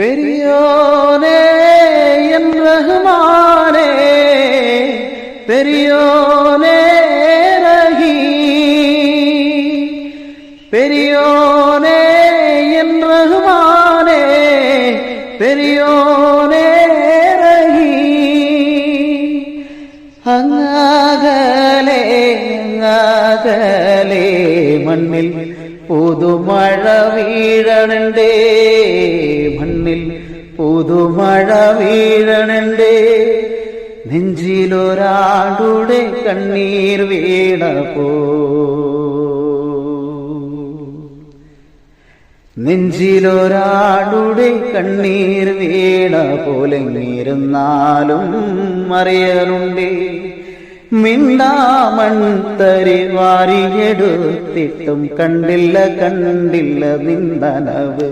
பெரியோனே என் ரஹ்மானே, பெரியோனே ரஹீம், பெரியோனே என் ரஹ்மானே, பெரியோனே ரஹீம். അങ്ങകലെ അങ്ങകലെ മണ്ണിൽ പുതുമഴ വീഴണണ്ടേ, മണ്ണിൽ പുതുമഴ വീഴണണ്ടേ. നെഞ്ചിലൊരാളുടെ കണ്ണീർ വീണപ്പോ, നെഞ്ചിലൊരാളുടെ കണ്ണീർ വീണ പോലെങ്ങിരുന്നാലും അറിയലുണ്ടേ. മിണ്ടാമൺതരി വാരിയെടുത്തിട്ടും കണ്ടില്ല കണ്ടില്ല നിന്നനവ്.